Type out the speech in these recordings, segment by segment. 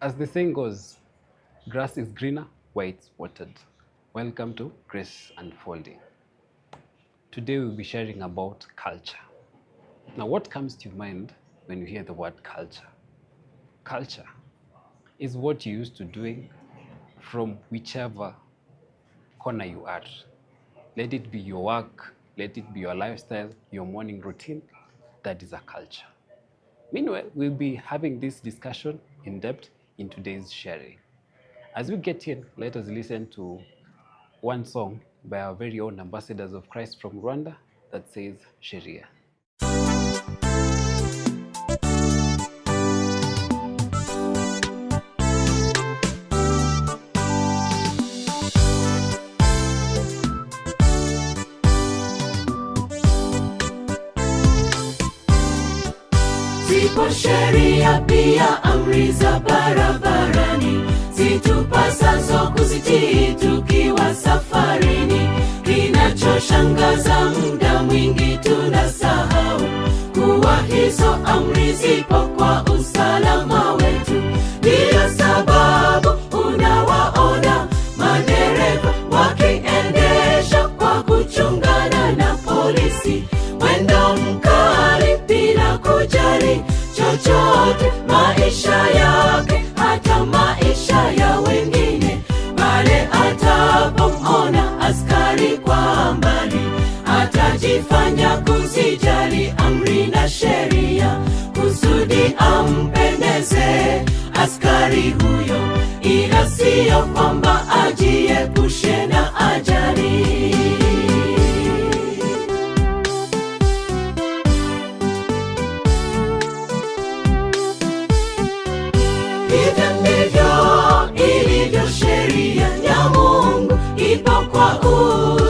As the saying goes, grass is greener where it's watered. Welcome to Grace Unfolding. Today we'll be sharing about culture. Now, what comes to your mind when you hear the word culture? Culture is what you're used to doing from whichever corner you are. Let it be your work, let it be your lifestyle, your morning routine. That is a culture. Meanwhile, we'll be having this discussion in depth in today's sharing. As we get in, let us listen to one song by our very own ambassadors of Christ from Rwanda that says Sheria. Zipo sheria pia amri za barabarani, zitupasazo kuzitii tukiwa safarini. Kinachoshangaza muda mwingi tunasahau kuwa hizo amri zipo kwa usalama wetu. Ndiyo sababu unawaona madereva wakiendesha kwa kuchungana na polisi, mwendo mkali bila kujali chochote, maisha yake hata maisha ya wengine. Pale atapomona askari kwa mbali, atajifanya kuzijali amri na sheria, kusudi ampendeze askari huyo, ila siyo kwamba ajiepushe na ajali. Ilivyo sheria ya Mungu, ipo kwa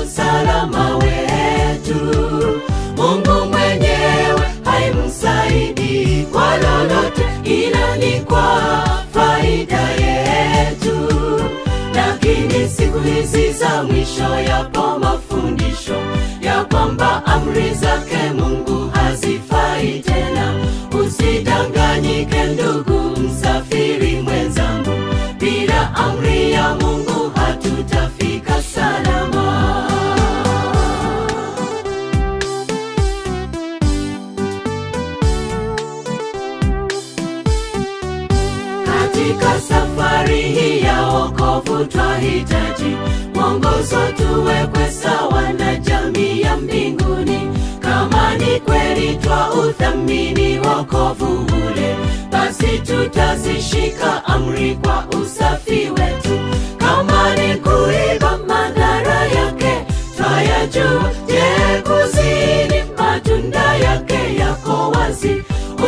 usalama wetu. Mungu mwenyewe haimsaidi kwa lolote, ila ni kwa faida yetu. Lakini siku hizi za mwisho yapo mafundisho ya kwamba amri zake Mungu hazifai tena. Usidanganyike ndugu msafiri mwenzangu, bila amri ya Mungu hatutafika salama. Katika safari hii ya wokovu twahitaji mwongozo, tuwekwe sawa na jamii ya mbinguni. Kama ni kweli twauthamini wokovu ule, basi tutazishika amri kwa usafi wetu. Kama ni kuiba madhara yake twayajua, je, kuzini matunda yake yako wazi.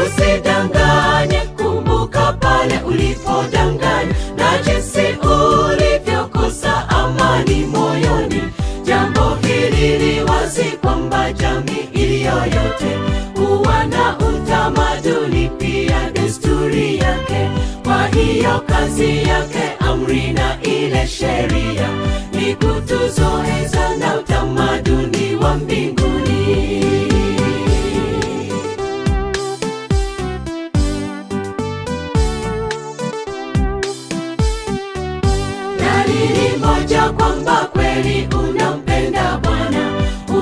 Usidanganye, kumbuka pale ulipodanganya na jinsi ulivyokosa amani moyoni. Jambo hili li wazi kwamba jamii iliyoyote huwa na utamaduni pia desturi yake. Kwa hiyo kazi yake amri na ile sheria ni kutuzoeza na utamaduni wa mbinguni. Dalili moja kwamba kweli unampenda Bwana,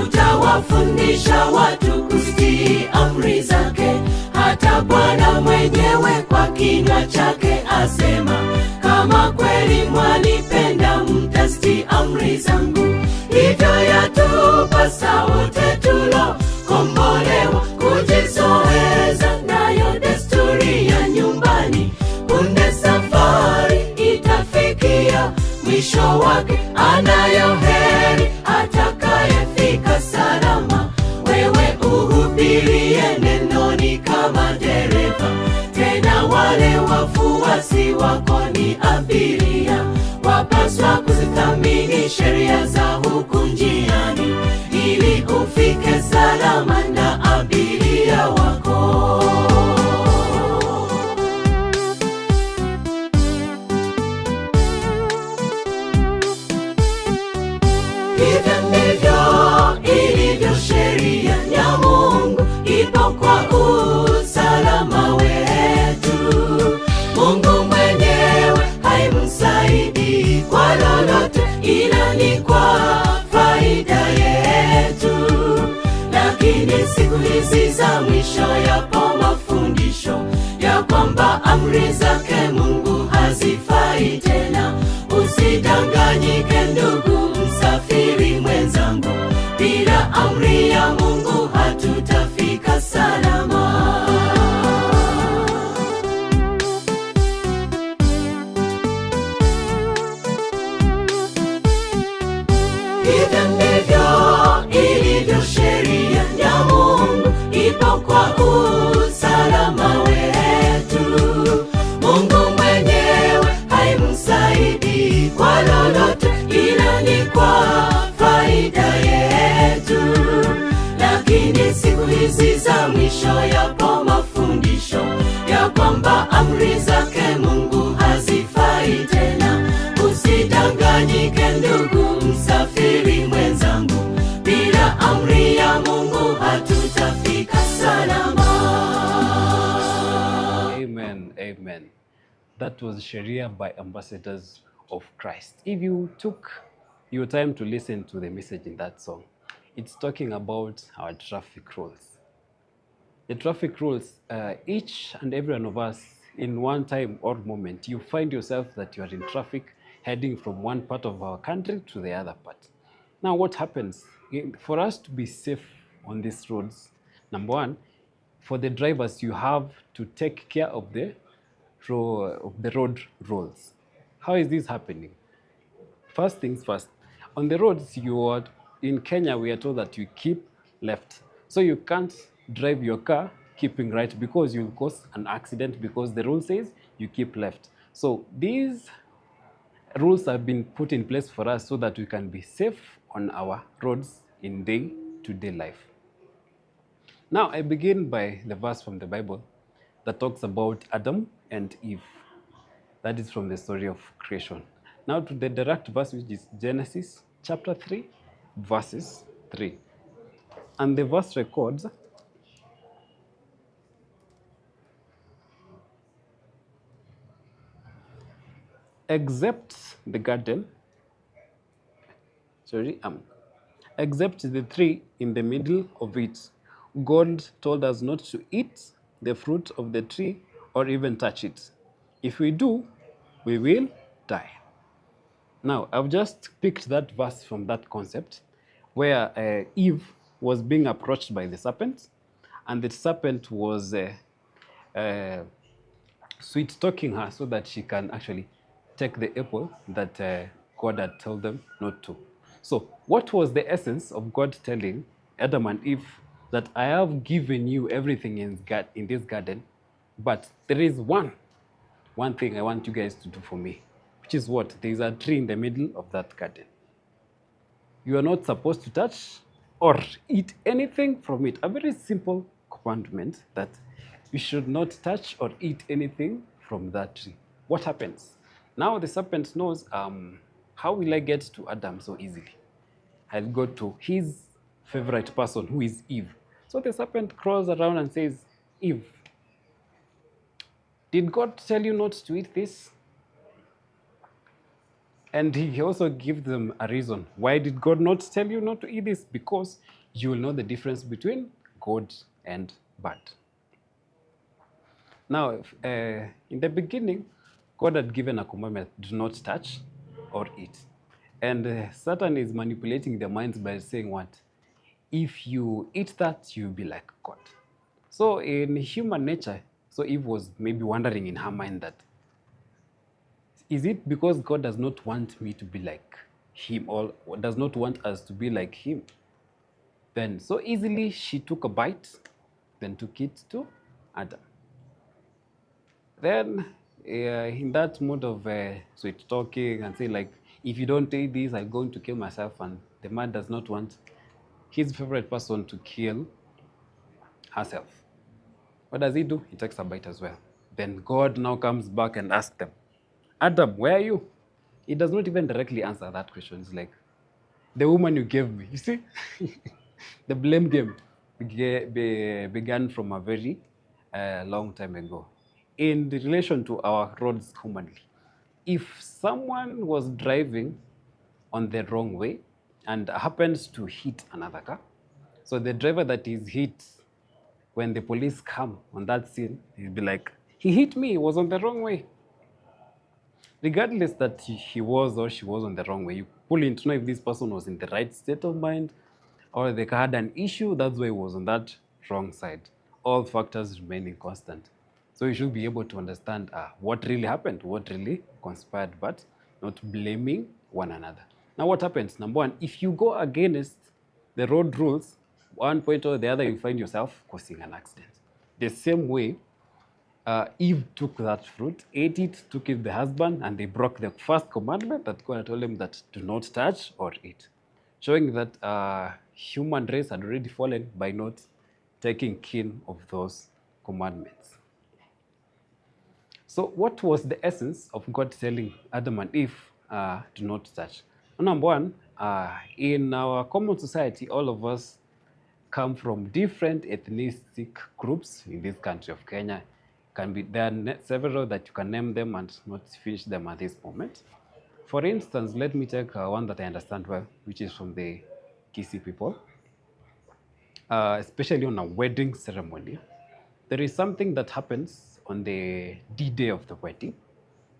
utawafundisha watu kuzitii amri zake. Hata Bwana mwenyewe kwa kinywa chake asema, kama kweli mwanipenda mtazitii amri zangu. Hivyo yatupasa wote tulokombolewa kujizoeza nayo desturi ya nyumbani. Punde safari itafikia mwisho wake, anayo heri atakayefika salama. Wewe uhubirie nenoni kama dereva, tena wale wafuasi wako ni abiria. Wapaswa kuzithamini sheria za huku njiani, ili ufike salama na abiria wako. Hivyo ndivyo ilivyo sheria ya Mungu, ipo kwa usalama wetu. Mungu mwenyewe siku hizi za mwisho yapo mafundisho ya kwamba amri zake Mungu hazifai tena. Usidanganyike ndugu msafiri mwenzangu, bila amri ya Mungu hatutafika salama. Hivyo ndivyo ilivyo sheria ya Mungu, ipo kwa usalama wetu. Mungu mwenyewe haimsaidii kwa lolote, ila ni kwa faida yetu. Lakini siku hizi za mwisho yapo mafundisho ya kwamba amri zake Mungu hazifai tena. Usidanganyike ndugu msafiri mwenzangu, bila amri ya Mungu hatutafika salama. Amen, amen. That was Sharia by Ambassadors of Christ. If you took your time to listen to the message in that song, it's talking about our traffic rules. The traffic rules, each and every one of us, in one time or moment, you find yourself that you are in traffic heading from one part of our country to the other part. Now, what happens? For us to be safe on these roads, number one, for the drivers, you have to take care of the road rules. How is this happening? First things first, on the roads, in Kenya, we are told that you keep left. So you can't drive your car keeping right because you'll cause an accident, because the rule says you keep left. So these rules have been put in place for us so that we can be safe on our roads in day-to-day life. Now, I begin by the verse from the Bible that talks about Adam and Eve. That is from the story of creation. Now to the direct verse, which is Genesis chapter 3, verses 3. And the verse records, except the tree in the middle of it, God told us not to eat the fruit of the tree or even touch it. If we do, we will die. Now, I've just picked that verse from that concept where Eve was being approached by the serpent, and the serpent was sweet-talking her so that she can actually take the apple that God had told them not to. So, what was the essence of God telling Adam and Eve that I have given you everything in this garden, but there is one thing I want you guys to do for me, which is what? There is a tree in the middle of that garden. You are not supposed to touch or eat anything from it. A very simple commandment that you should not touch or eat anything from that tree. What happens? Now the serpent knows, how will I get to Adam so easily? I'll go to his favorite person, who is Eve. So the serpent crawls around and says, Eve, did God tell you not to eat this? And he also gives them a reason. Why did God not tell you not to eat this? Because you will know the difference between good and bad. Now, in the beginning, God had given a commandment, do not touch or eat. And Satan is manipulating their minds by saying what? If you eat that, you'll be like God. So in human nature, so Eve was maybe wondering in her mind that, is it because God does not want me to be like him, or does not want us to be like him? Then so easily she took a bite, then took it to Adam. Then in that mode of sweet talking and say like, if you don't eat this, I'm going to kill myself, and the man does not want his favorite person to kill herself. What does he do? He takes a bite as well. Then God now comes back and asks them, Adam, where are you? He does not even directly answer that question. It's like, the woman you gave me. You see? The blame game began from a very long time ago. In relation to our roads commonly, if someone was driving on the wrong way and happens to hit another car, so the driver that is hit when the police come on that scene, he'll be like, he hit me, he was on the wrong way. Regardless that he was or she was on the wrong way, you pull in to know if this person was in the right state of mind or they had an issue, that's why he was on that wrong side. All factors remaining constant. So you should be able to understand what really happened, what really conspired, but not blaming one another. Now what happens? Number one, if you go against the road rules, one point or the other, you find yourself causing an accident. The same way, Eve took that fruit, ate it, took it to the husband, and they broke the first commandment that God told them that do not touch or eat, showing that human race had already fallen by not taking kin of those commandments. So what was the essence of God telling Adam and Eve do not touch? Number one, in our common society, all of us come from different ethnic groups in this country of Kenya. There are several that you can name them and not finish them at this moment. For instance, let me take one that I understand well, which is from the Kisii people. Especially on a wedding ceremony, there is something that happens on the D-day of the wedding,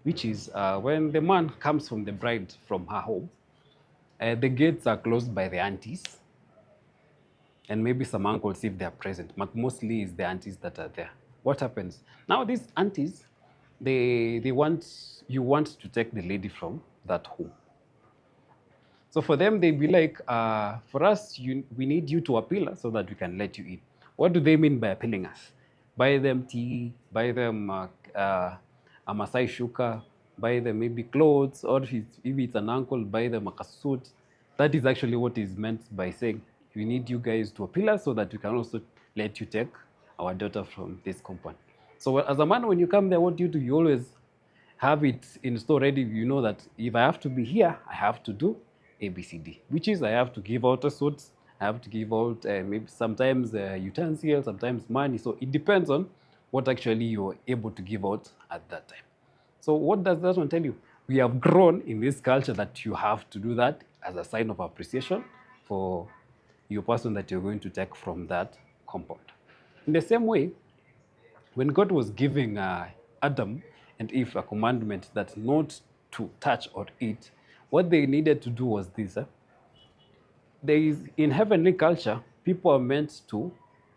which is when the man comes from the bride from her home, the gates are closed by the aunties and maybe some uncles if they are present, but mostly it's the aunties that are there. What happens? Now these aunties, you want to take the lady from that home. So for them, they'd be like, for us, we need you to appeal us so that we can let you in. What do they mean by appealing us? Buy them tea, buy them a Masai shuka, buy them maybe clothes, or if it's an uncle, buy them a suit. That is actually what is meant by saying, we need you guys to appeal us so that we can also let you take our daughter from this compound. So as a man, when you come there, what do? You always have it in store ready. You know that if I have to be here, I have to do ABCD, which is I have to give out a suit, I have to give out maybe sometimes utensils, sometimes money. So it depends on what actually you're able to give out at that time. So what does that one tell you? We have grown in this culture that you have to do that as a sign of appreciation for your person that you're going to take from that compound. In the same way, when God was giving Adam and Eve a commandment that not to touch or eat, what they needed to do was this. In heavenly culture, people are meant to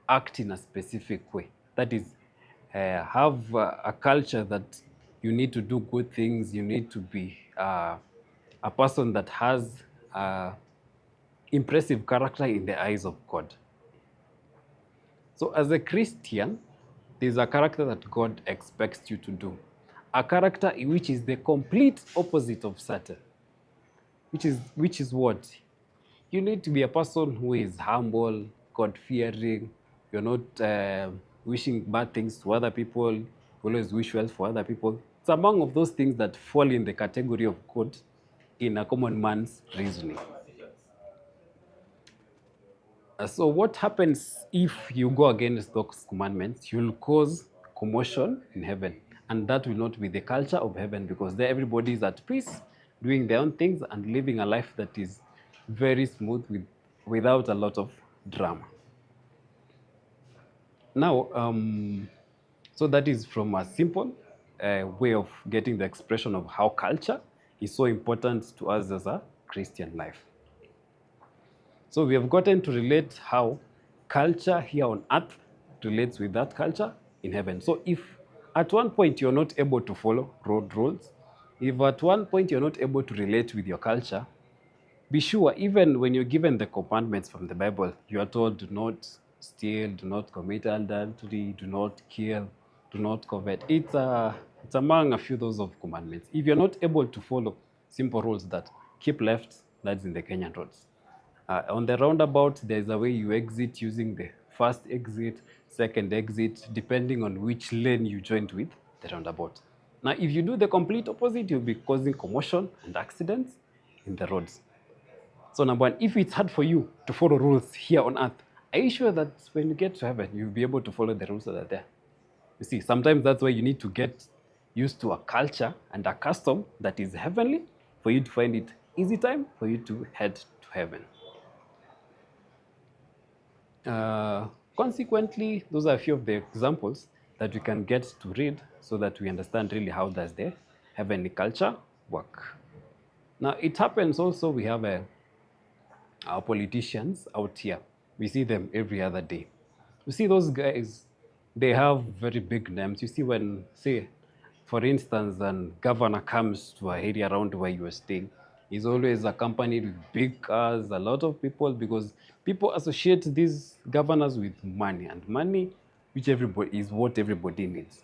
act in a specific way. That is, have a culture that you need to do good things, you need to be a person that has impressive character in the eyes of God. So as a Christian, there's a character that God expects you to do. A character which is the complete opposite of Satan. Which is what? You need to be a person who is humble, God-fearing. You're not wishing bad things to other people. You always wish well for other people. It's among of those things that fall in the category of good in a common man's reasoning. So what happens if you go against those commandments? You'll cause commotion in heaven. And that will not be the culture of heaven, because there everybody is at peace, doing their own things and living a life that is very smooth without a lot of drama. Now, so that is from a simple way of getting the expression of how culture is so important to us as a Christian life. So we have gotten to relate how culture here on earth relates with that culture in heaven. So if at one point you're not able to follow road rules, if at one point you're not able to relate with your culture, be sure, even when you're given the commandments from the Bible, you are told do not steal, do not commit adultery, do not kill, do not covet. It's among a few those of commandments. If you're not able to follow simple rules that keep left, that's in the Kenyan roads. On the roundabout, there's a way you exit using the first exit, second exit, depending on which lane you joined with the roundabout. Now, if you do the complete opposite, you'll be causing commotion and accidents in the roads. So number one, if it's hard for you to follow rules here on earth, are you sure that when you get to heaven, you'll be able to follow the rules that are there? You see, sometimes that's why you need to get used to a culture and a custom that is heavenly for you to find it easy time for you to head to heaven. consequently, those are a few of the examples that we can get to read so that we understand really how does the heavenly culture work. Now, it happens also we have our politicians out here. We see them every other day. You see those guys, they have very big names. You see when, say, for instance, a governor comes to an area around where you are staying, he's always accompanied with big cars, a lot of people, because people associate these governors with money, and money, which everybody is what everybody needs.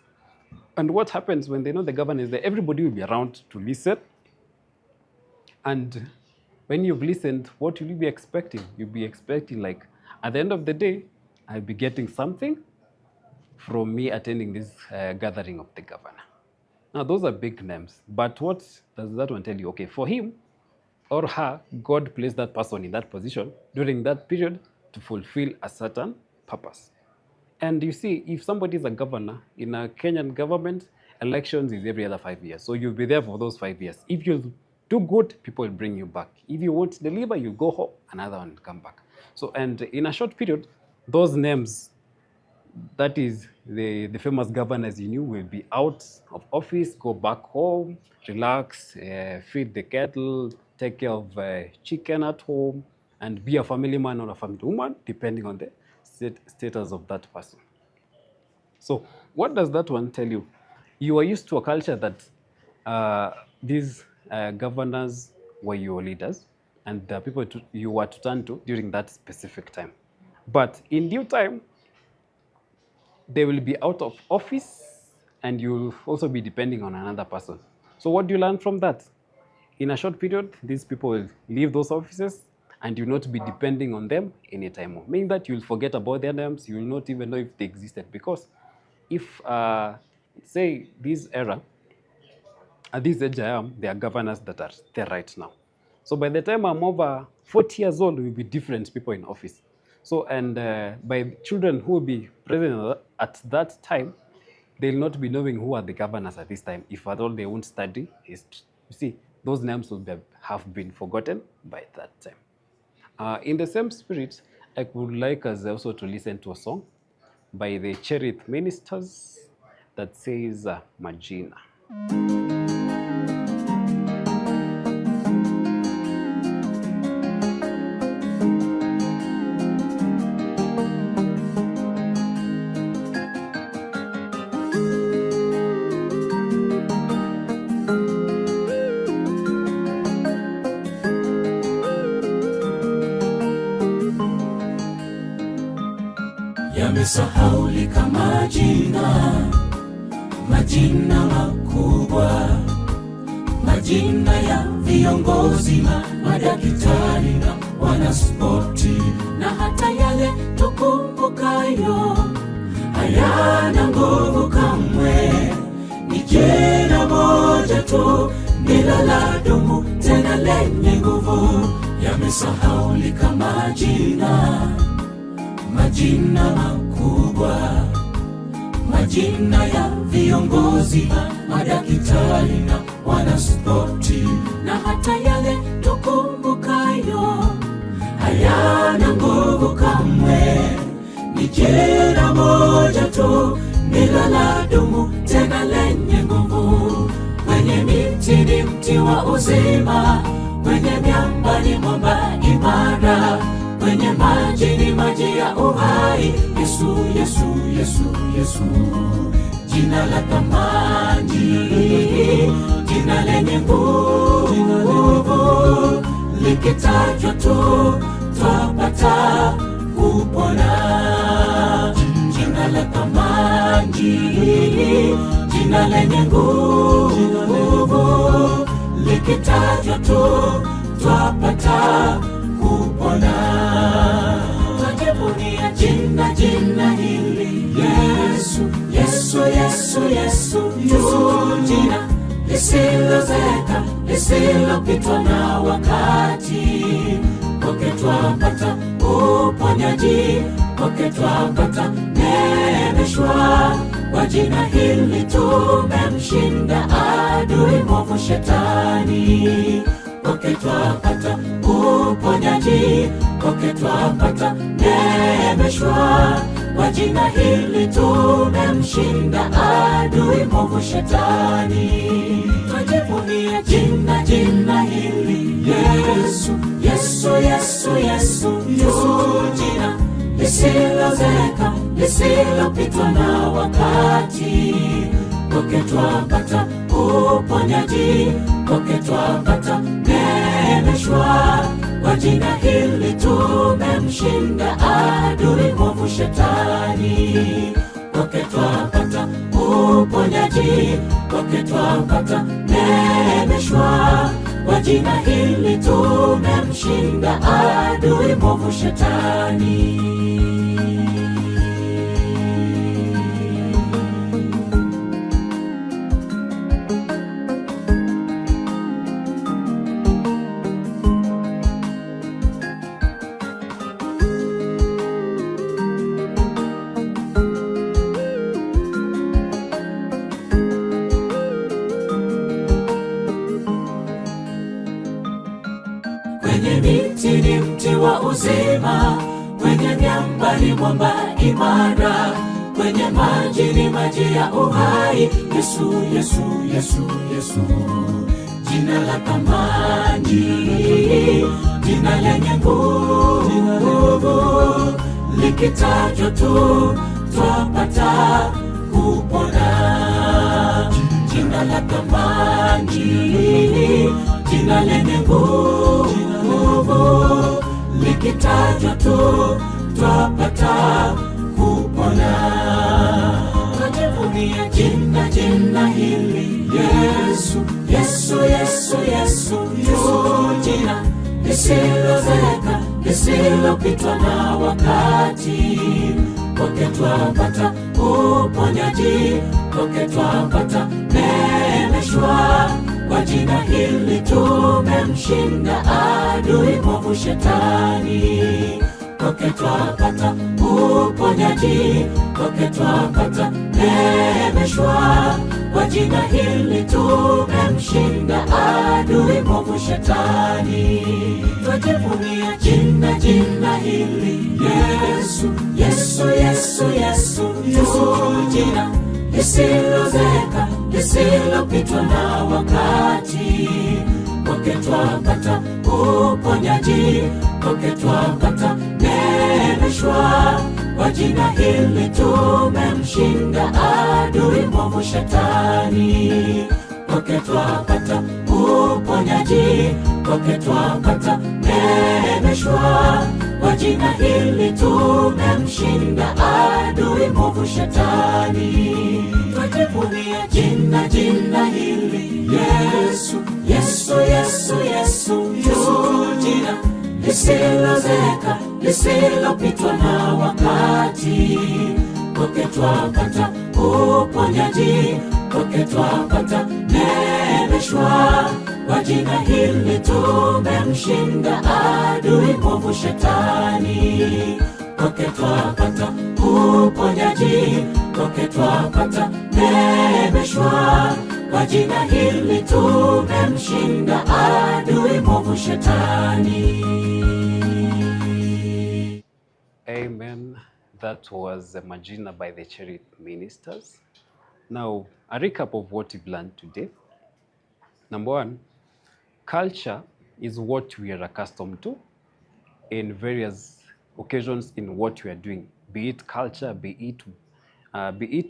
And what happens when they know the governor is there, everybody will be around to listen. And when you've listened, what will you be expecting? You'll be expecting, like, at the end of the day, I'll be getting something from me attending this gathering of the governor. Now, those are big names. But what does that one tell you? Okay, for him or her, God placed that person in that position during that period to fulfill a certain purpose. And you see, if somebody is a governor in a Kenyan government, elections is every other 5 years. So you'll be there for those 5 years. If you do good, people will bring you back. If you won't deliver, you go home, another one will come back. So, and in a short period, those names, that is the famous governors you knew, will be out of office, go back home, relax, feed the cattle, take care of chicken at home, and be a family man or a family woman, depending on the status of that person. So what does that one tell you? You are used to a culture that these governors were your leaders and the people you were to turn to during that specific time. But in due time, they will be out of office and you'll also be depending on another person. So what do you learn from that? In a short period, these people will leave those offices and you'll not be depending on them anytime more. Meaning that you'll forget about their names, you will not even know if they existed. Because if, say, this era, at this age I am, there are governors that are there right now. So by the time I'm over 40 years old, we will be different people in office. So, and by children who will be present at that time, they'll not be knowing who are the governors at this time. If at all they won't study history. You see, those names will have been forgotten by that time. In the same spirit, I would like us also to listen to a song by the Cherith Ministers that says Majina. Yamesahaulika majina makubwa, majina ya viongozi, madaktari na wanaspoti, na hata yale tukumbukayo hayana nguvu kamwe. Ni jina moja tu ndilo ladumu tena lenye nguvu. Yamesahaulika majina makubwa, majina ya viongozi, madaktari na wanaspoti, na hata yale tukumbukayo hayana nguvu kamwe. Ni jina moja tu ndilo ladumu tena lenye nguvu. Kwenye miti ni mti wa uzima, kwenye miamba ni mwamba imara, kwenye maji ni maji ya uhai. Yesu, Yesu, Yesu, Yesu, jina la thamani, jina lenye nguvu, likitajwa tu twapata kupona. Jina la thamani, jina lenye nguvu, likitajwa tu twapata kupona. Twajivunia jina hili Yesu, Yesu, Yesu, Yesu, tu jina lisilozeka, lisilopitwa na wakati. Kwake twapata uponyaji, kwake twapata nemeshwa. Kwa jina hili tumemshinda adui mwovu Shetani. Kwake twapata uponyaji, kwake twapata nemeshwa. kwa jina hili tumemshinda adui mwovu shetani. Twajivunia jina hili Yesu, Yesu, Yesu, Yesu, jina lisilozeka, lisilopitwa na wakati. Kwake twapata uponyaji, kwake twapata neemeshwa. Kwa jina hili tumemshinda adui mwovu shetani. Kwake twapata uponyaji, kwake twapata neemeshwa. Kwa jina hili tumemshinda adui mwovu shetani. Kwenye miti ni mti wa uzima, kwenye miamba ni mwamba imara, kwenye maji ni maji ya uhai. Yesu, Yesu, Yesu, Yesu, jina la thamani, jina lenye nguvu, likitajwa tu twapata kupona. Jina la thamani, jina lenye nguvu, likitajwa tu twapata kupona. Twajivunia jina hili Yesu, Yesu, Yesu, Yesu, jina lisilozeka, lisilopitwa na wakati. Kwake twapata uponyaji, kwake twapata neemeshwa. Kwa jina hili tumemshinda adui mwovu shetani. Kwake twapata uponyaji, kwake twapata neemeshwa. Kwa jina hili tumemshinda adui mwovu shetani. Twajivunia jina hili Yesu, Yesu, Yesu, Yesu, jina lisilozeka, lisilopitwa na wakati. Kwake twapata uponyaji, kwake twapata neemeshwa. Kwa jina hili tumemshinda adui mwovu shetani. Kwake twapata uponyaji, kwake twapata neemeshwa. Kwa jina hili tumemshinda adui mwovu shetani. Twajivunia jina hili Yesu, Yesu, Yesu, Yesu, jina lisilozeka, lisilopitwa na wakati. Kwake twapata uponyaji, kwake twapata neemeshwa. Kwa jina hili tumemshinda adui mwovu shetani. Kwake twapata uponyaji, kwake twapata neemeshwa. Kwa jina hili tumemshinda adui mwovu shetani. Amen. That was Majina by the Cherry Ministers. Now, a recap of what we've learned today. Number one, culture is what we are accustomed to in various occasions in what we are doing. Be it culture, be it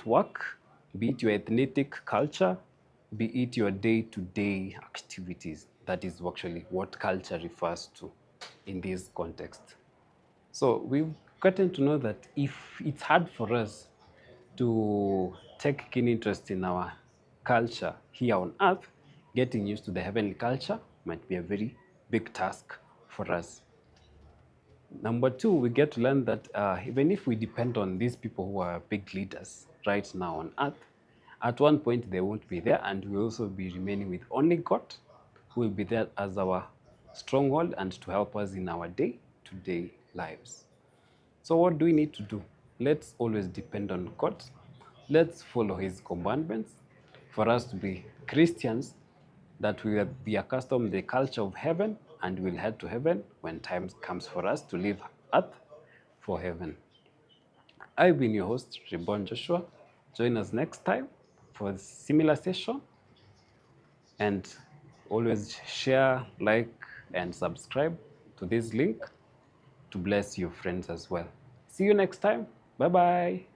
work, be it your ethnic culture, be it your day-to-day activities. That is actually what culture refers to in this context. So we've gotten to know that if it's hard for us to take keen interest in our culture here on earth, getting used to the heavenly culture might be a very big task for us. Number two, we get to learn that even if we depend on these people who are big leaders right now on earth, at one point they won't be there, and we'll also be remaining with only God, who will be there as our stronghold and to help us in our day-to-day lives. So what do we need to do? Let's always depend on God. Let's follow His commandments for us to be Christians that will be accustomed to the culture of heaven, and will head to heaven when time comes for us to leave earth for heaven. I've been your host, Reborn Joshua. Join us next time for a similar session. And always share, like, and subscribe to this link to bless your friends as well. See you next time. Bye-bye.